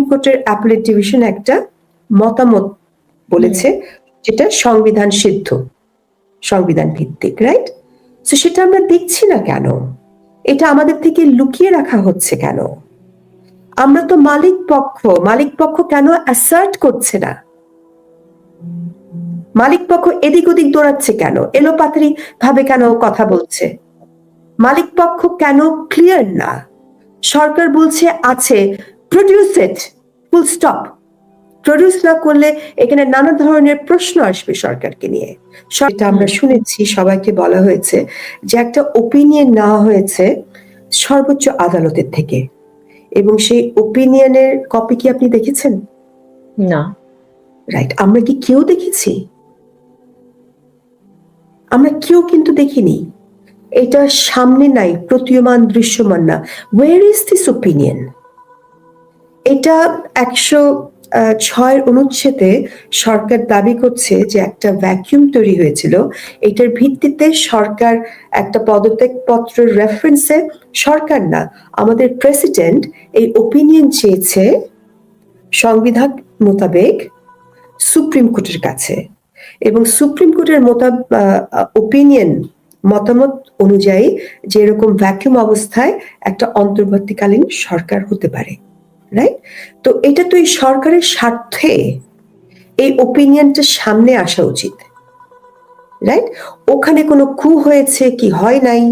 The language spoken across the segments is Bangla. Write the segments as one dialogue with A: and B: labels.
A: কোর্টের অ্যাপেলেট ডিভিশন একটা মতামত বলেছে, যেটা সংবিধান সিদ্ধ, সংবিধান ভিত্তিক, রাইট? তো সেটা আমরা দেখছি না কেন? এটা আমাদের থেকে লুকিয়ে রাখা হচ্ছে কেন? আমরা তো মালিক পক্ষ কেন অ্যাসার্ট করছে না? মালিক পক্ষ এদিক ওদিক দৌড়াচ্ছে কেন? এলোপাতাড়ি ভাবে কেন কথা বলছে? মালিক পক্ষ কেন ক্লিয়ার না? সরকার বলছে আছে, প্রডিউস ইট, ফুল স্টপ। প্রডিউস না করলে এখানে নানা ধরনের প্রশ্ন আসবে সরকারকে নিয়ে। সেটা আমরা শুনেছি, সবাইকে বলা হয়েছে যে একটা ওপিনিয়ন নেওয়া হয়েছে সর্বোচ্চ আদালতের থেকে, এবং সেই ওপিনিয়নের কপি কি আপনি দেখেছেন?
B: না।
A: রাইট, আমরা কি কেউ দেখেছি? আমরা কেউ কিন্তু দেখিনি। এটা সামনে নাই, প্রতীয়মান, দৃশ্যমান না। ওয়ের ইজ দিস ওপিনিয়ন? এটা 106 অনুচ্ছেদে সরকার দাবি করছে যে একটা ভ্যাকিউম তৈরি হয়েছিল, এটার ভিত্তিতে সরকার একটা পদত্যাগপত্রের রেফারেন্সে, সরকার না, আমাদের প্রেসিডেন্ট এই ওপিনিয়ন চেয়েছে সংবিধান মোতাবেক সুপ্রিম কোর্টের কাছে, এবং সুপ্রিম কোর্টের ওপিনিয়ন, মতামত অনুযায়ী যে এরকম ভ্যাকিউম অবস্থায় একটা অন্তর্বর্তীকালীন সরকার হতে পারে, রাইট? তো এটা তো এই সরকারের স্বার্থে এই ওপিনিয়নটা সামনে আসা উচিত, রাইট? ওখানে কোনো কু হয়েছে কি হয় নাই,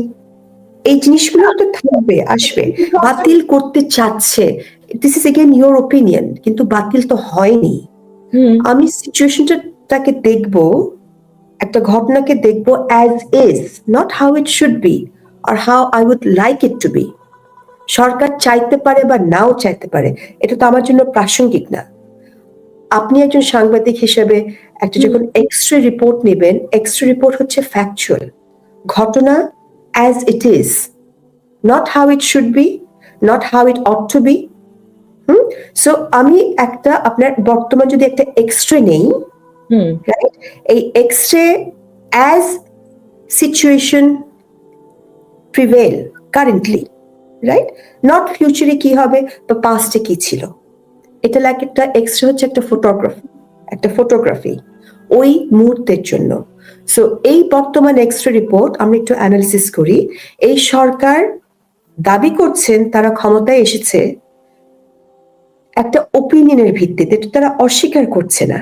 A: এই জিনিসগুলো তো থাকবে, আসবে। বাতিল করতে চাচ্ছে, this is again your opinion, কিন্তু বাতিল তো হয়নি। আমি সিচুয়েশনটাকে দেখবো, একটা ঘটনাকে দেখবো as is, not how it should be আর how I would like it to be. সরকার চাইতে পারে বা নাও চাইতে পারে, এটা তো আমার জন্য প্রাসঙ্গিক না। আপনি একজন সাংবাদিক হিসেবে একটা যখন এক্সরে রিপোর্ট নেবেন, এক্সরে রিপোর্ট হচ্ছে ফ্যাকচুয়াল ঘটনা, as it is, not how it should be, not how it ought to be. So আমি একটা আপনার বর্তমান যদি একটা এক্সরে নেই, রাইট, এই X ray as situation prevail currently, right, not ফিউচারে কি হবে বা পাস্টে কি ছিল। এটা লাইক একটা এক্সরে হচ্ছে একটা ফটোগ্রাফি ওই মুহূর্তের জন্য। সো এই বর্তমান এক্সরে রিপোর্ট আমরা একটু অ্যানালিসিস করি। এই সরকার দাবি করছেন তারা ক্ষমতায় এসেছে একটা ওপিনিয়নের ভিত্তিতে, এটা তারা অস্বীকার করছে না।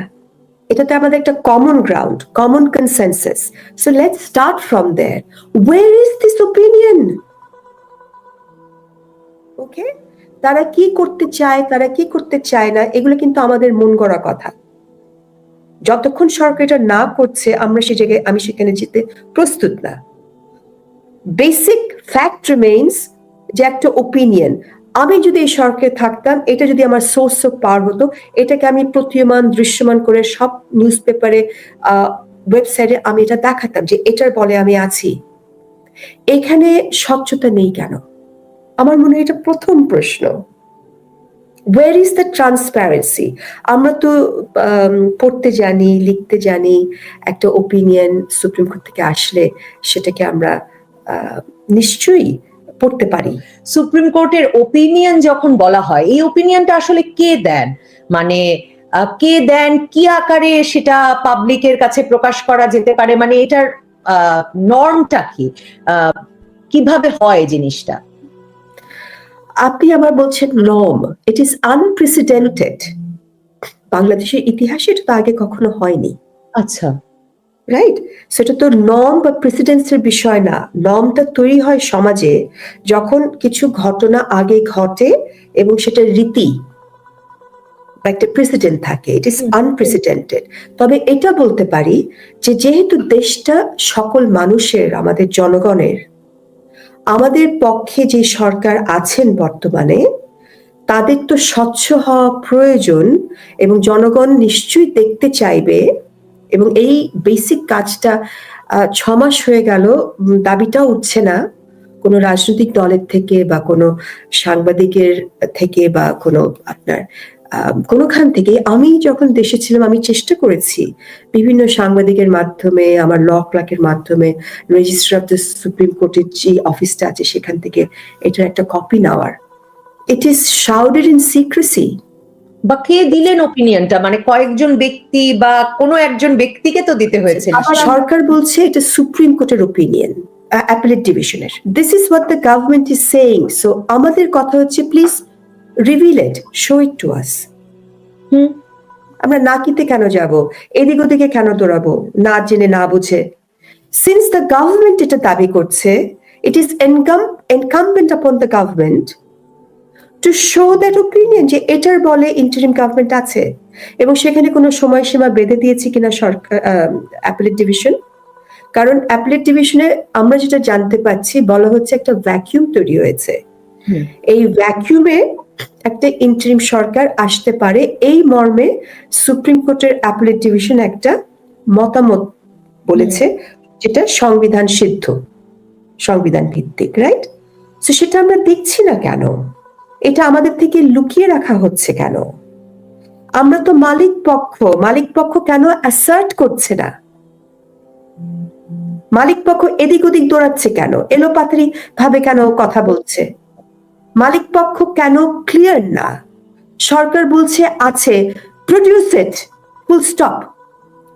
A: এটাতে আমাদের একটা common ground, common consensus. So let's start from there. Where is this opinion? Okay, তারা কি করতে চায়, তারা কি করতে চায় না, এগুলো কিন্তু আমাদের মন গড়া কথা। যতক্ষণ সরকার এটা না করছে, আমরা সে জায়গায়, আমি সেখানে যেতে প্রস্তুত না। বেসিক ফ্যাক্ট রিমেইনস যে একটা ওপিনিয়ন, আমি যদি এই সরকারে থাকতাম, এটা যদি আমার সোর্স অফ পাওয়ার হতো, এটাকে আমি প্রতীয়মান, দৃশ্যমান করে সব নিউজ পেপারে, ওয়েবসাইটে আমি এটা দেখাতাম যে এটার বলে আমি আছি। এখানে স্বচ্ছতা নেই কেন? আমার মনে হয় এটা প্রথম প্রশ্ন। ওয়ের ইজ দ্য ট্রান্সপারেন্সি? আমরা তো পড়তে জানি, লিখতে জানি, একটা ওপিনিয়ন সুপ্রিম কোর্ট থেকে আসলে সেটাকে আমরা নিশ্চয়ই পড়তে পারি।
B: সুপ্রিম কোর্টের ওপিনিয়ন যখন বলা হয়, এই ওপিনিয়নটা আসলে কে দেন? মানে কে দেন, কি আকারে সেটা পাবলিকের কাছে প্রকাশ করা যেতে পারে? মানে এটার নর্মটা কি, কিভাবে হয় জিনিসটা?
A: আপনি আবার বলছেন নর্ম, ইট ইজ আনপ্রেসিডেন্টেড। বাংলাদেশের ইতিহাসে এটা তো আগে কখনো হয়নি।
B: আচ্ছা,
A: রাইট, সেটা তো নর্ম বা প্রেসিডেন্সের বিষয় না। নর্মটা তৈরি হয় সমাজে যখন কিছু ঘটনা আগে ঘটে এবং সেটা রীতি বা একটা প্রেসিডেন্ট থাকে। It is unprecedented. তবে এটা বলতে পারি যে যেহেতু দেশটা সকল মানুষের, আমাদের জনগণের, আমাদের পক্ষে যে সরকার আছেন বর্তমানে, তাদের তো স্বচ্ছ হওয়া প্রয়োজন, এবং জনগণ নিশ্চয়ই দেখতে চাইবে। এবং এই বেসিক কাজটা 6 মাস হয়ে গেল, দাবিটা উঠছে না কোনো রাজনৈতিক দলের থেকে বা কোনো সাংবাদিকের থেকে বা কোনো আপনার কোনোখান থেকে। আমি যখন দেশে ছিলাম, আমি চেষ্টা করেছি বিভিন্ন সাংবাদিকের মাধ্যমে, আমার ল ক্লার্কের মাধ্যমে, রেজিস্ট্রার অফ দ্য সুপ্রিম কোর্টের যে অফিসটা আছে সেখান থেকে এটার একটা কপি নেওয়ার। It is shrouded in secrecy.
B: বা কে দিলেন ওপিনিয়নটা, মানে কয়েকজন ব্যক্তি বা কোনো একজন ব্যক্তিকে তো দিতে হয়েছে।
A: সরকার বলছে এটা সুপ্রিম কোর্টের ওপিনিয়ন, অ্যাপিলেট ডিভিশনের। This is what the government is saying. So আমাদের কথা হচ্ছে please reveal it, show it to us. আমরা নাকিতে কেন যাব, এদিক ওদিকে কেন দৌড়াবো না জেনে না বুঝে? সিন্স দ্য গভর্নমেন্ট এটা দাবি করছে, it is incumbent upon the government to show that opinion যে এটার বলে ইন্টারিম গভর্নমেন্ট আছে, এবং সেখানে কোনো সময়সীমা বেঁধে দিয়েছে কিনা সরকার, অ্যাপিলেট ডিভিশন। কারণ অ্যাপিলেট ডিভিশনে আমরা যেটা জানতে পাচ্ছি, বলা হচ্ছে একটা ভ্যাকিউম তৈরি হয়েছে। এই ভ্যাকিউমে একটা ইন্টারিম সরকার আসতে পারে, এই মর্মে সুপ্রিম কোর্টের অ্যাপিলেট ডিভিশন একটা মতামত বলেছে, যেটা সংবিধান সিদ্ধ, সংবিধান ভিত্তিক, রাইট? তো সেটা আমরা দেখছি না কেন? এটা আমাদের থেকে লুকিয়ে রাখা হচ্ছে কেন? আমরা তো মালিক পক্ষ কেন অ্যাসার্ট করছে না? মালিক পক্ষ এদিক ওদিক দৌড়াচ্ছে কেন? এলোপাতাড়ি ভাবে কেন কথা বলছে? মালিক পক্ষ কেন ক্লিয়ার না? সরকার বলছে আছে, প্রডিউস ইট, ফুল স্টপ।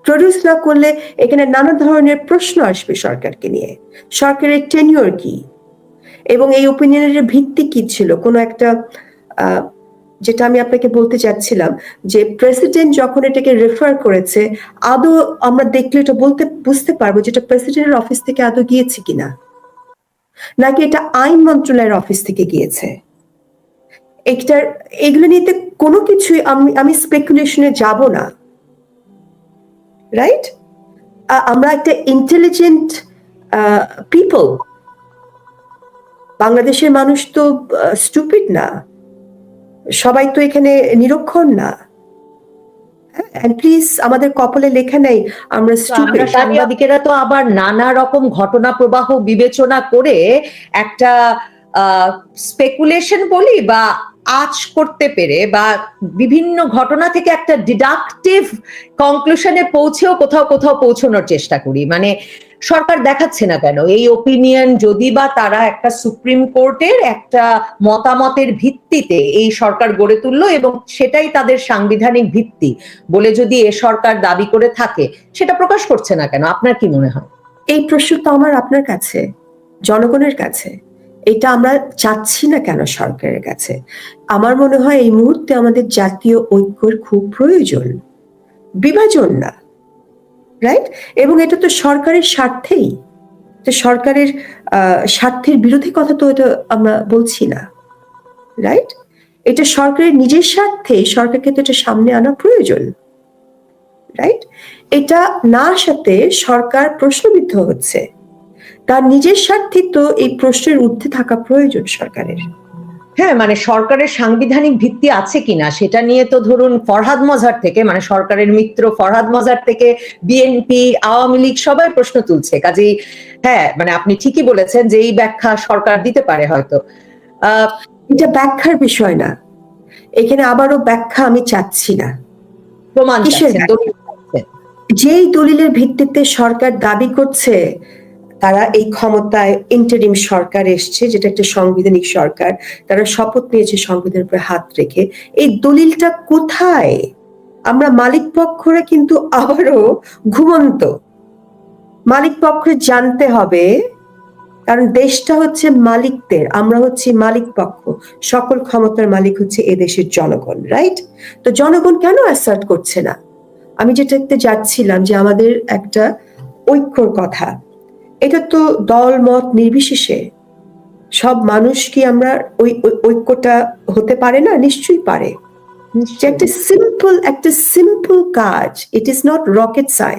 A: প্রডিউস না করলে এখানে নানা ধরনের প্রশ্ন আসবে সরকারকে নিয়ে। সরকারের টেনিওর কি, এবং এই ওপিনিয়নের ভিত্তি কি ছিল? কোনো একটা যেটা আমি আপনাকে বলতে চাচ্ছিলাম, যে প্রেসিডেন্ট যখন এটাকে রেফার করেছে, আদৌ আমরা দেখলে এটা বুঝতে পারবো যেটা প্রেসিডেন্টের অফিস থেকে আদৌ গিয়েছে কিনা, নাকি এটা আইন মন্ত্রণালয়ের অফিস থেকে গিয়েছে। এগুলো নিয়ে কোনো কিছুই আমি স্পেকুলেশনে যাব না, রাইট? আমরা একটা ইন্টেলিজেন্ট পিপল, বাংলাদেশের মানুষ তো স্টুপিড না, সবাই তো এখানে নিরক্ষর না। প্লিজ, আমাদের কপালে লেখা নেই আমরা স্টুপিড।
B: সাংবাদিকেরা তো আবার নানা রকম ঘটনা প্রবাহ বিবেচনা করে একটা স্পেকুলেশন বলি বা আঁচ করতে পেরে বা বিভিন্ন ঘটনা থেকে একটা ডিডাকটিভ কনক্লুশনে পৌঁছেও কোথাও কোথাও পৌঁছানোর চেষ্টা করি। মানে সরকার দেখাচ্ছে না কেন এই ওপিনিয়ন, যদি বা তারা একটা সুপ্রিম কোর্টের একটা মতামতের ভিত্তিতে এই সরকার গড়ে তুললো এবং সেটাই তাদের সাংবিধানিক ভিত্তি বলে যদি এ সরকার দাবি করে থাকে, সেটা প্রকাশ করছে না কেন? আপনার কি মনে হয়?
A: এই প্রশ্ন তো আমার আপনার কাছে, জনগণের কাছে। এটা আমরা চাচ্ছি না কেন সরকারের কাছে? আমার মনে হয় এই মুহূর্তে আমাদের জাতীয় ঐক্যর খুব প্রয়োজন, বিভাজন না, রাইট? এবং এটা তো সরকারের স্বার্থেই, তো সরকারের স্বার্থের বিরোধী কথা তো এটা আমরা বলছি না, রাইট? এটা সরকারের নিজের স্বার্থে, সরকারকে তো এটা সামনে আনা প্রয়োজন, রাইট? এটা না আসাতে সরকার প্রশ্নবিদ্ধ হচ্ছে, তার নিজের স্বার্থে তো এই প্রশ্নের ঊর্ধ্বে থাকা প্রয়োজন সরকারের।
B: হ্যাঁ, মানে সরকারের সাংবিধানিক ভিত্তি আছে কিনা সেটা নিয়ে তো ধরুন ফরহাদ মজার থেকে, মানে সরকারের মিত্র ফরহাদ মজার থেকে বিএনপি, আওয়ামী লীগ সবাই প্রশ্ন তুলছে। কাজেই হ্যাঁ, মানে আপনি ঠিকই বলেছেন যে এই ব্যাখ্যা সরকার দিতে পারে হয়তো।
A: এটা ব্যাখ্যার বিষয় না, এখানে আবারও ব্যাখ্যা আমি চাচ্ছি না।
B: প্রমাণ
A: যেই দলিলের ভিত্তিতে সরকার দাবি করছে তারা এই ক্ষমতায় ইন্টারিম সরকার এসছে, যেটা একটা সাংবিধানিক সরকার, তারা শপথ নিয়েছে সংবিধানের উপরে হাত রেখে, এই দলিলটা কোথায়? আমরা মালিক পক্ষরা কিন্তু আবারও ঘুমন্ত। মালিক পক্ষে জানতে হবে, কারণ দেশটা হচ্ছে মালিকদের, আমরা হচ্ছি মালিক পক্ষ, সকল ক্ষমতার মালিক হচ্ছে এদেশের জনগণ, রাইট? তো জনগণ কেন অ্যাসার্ট করছে না? আমি যেটা যাচ্ছিলাম যে আমাদের একটা ঐক্যর কথা, এটা তো দল মত নির্বিশেষে সব মানুষ কি আমরা ওই ঐক্যটা হতে পারে না? নিশ্চয়ই পারে। একটা সিম্পল কাজ, ইট ইজ নট রকেট সায়েন্স।